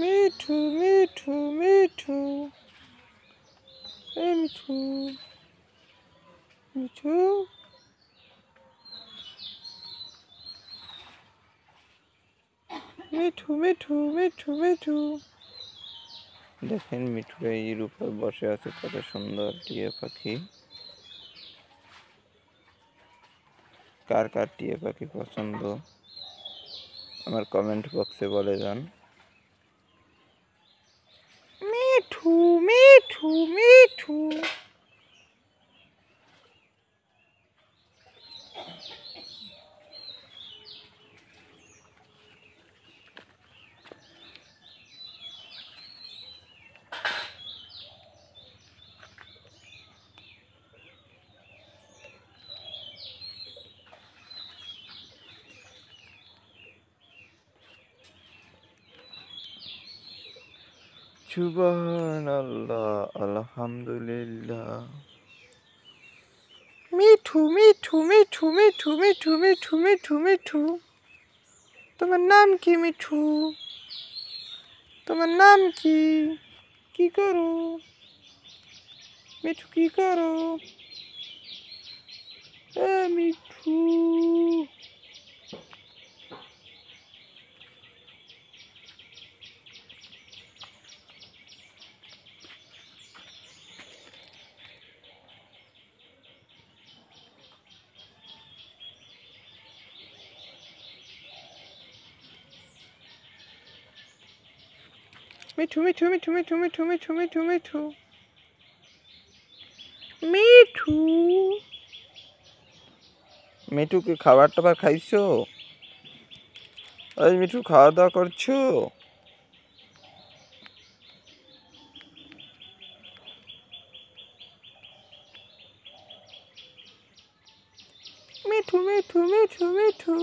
মিঠু মিঠু মিঠু এ মিঠু মিঠু মিঠু মিঠু মিঠু মিঠু। দেখেন মিঠু এর উপর বসে আছে, কত সুন্দর টিয়া পাখি। কার কার টিয়া পাখি পছন্দ আমার কমেন্ট বক্সে বলে যান। মিঠু মিঠু মিঠু সুবহানাল্লাহ আলহামদুলিল্লাহ। মিঠু মিঠু মিঠু মিঠু মিঠু মিঠু মিঠু মিঠু তোমার নাম কি মিঠু? তোমার নাম কি? কি করো মিঠু, কি করো এ মিঠু? মিঠু মিঠু মিঠু মিঠু মিঠু মিঠু মিঠু মিঠু মিঠু মিঠু কি খাবার টাবার খাইছো? এই মিঠু খাওয়া দাওয়া করছো? মিঠু মিঠু মিঠু মিঠু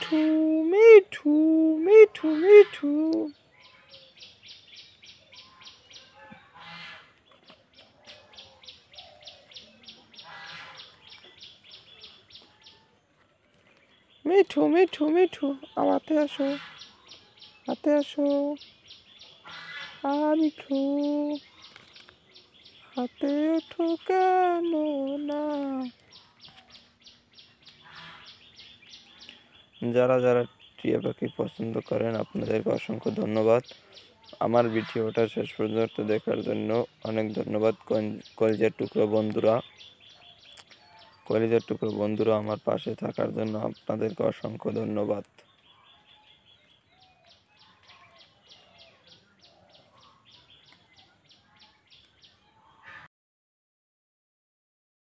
মিঠু মিঠু মিঠু মিঠু মিঠু মিঠু মিঠু আমার হাতে আসো, হাতে আসো মিঠু, হাতে ওঠো কেন না। যারা যারা টিয়া পাখি পছন্দ করেন আপনাদেরকে অসংখ্য ধন্যবাদ। আমার ভিডিওটা শেষ পর্যন্ত দেখার জন্য অনেক ধন্যবাদ। কলিজার টুকরো বন্ধুরা, কলিজার টুকরো বন্ধুরা আমার পাশে থাকার জন্য আপনাদেরকে অসংখ্য ধন্যবাদ।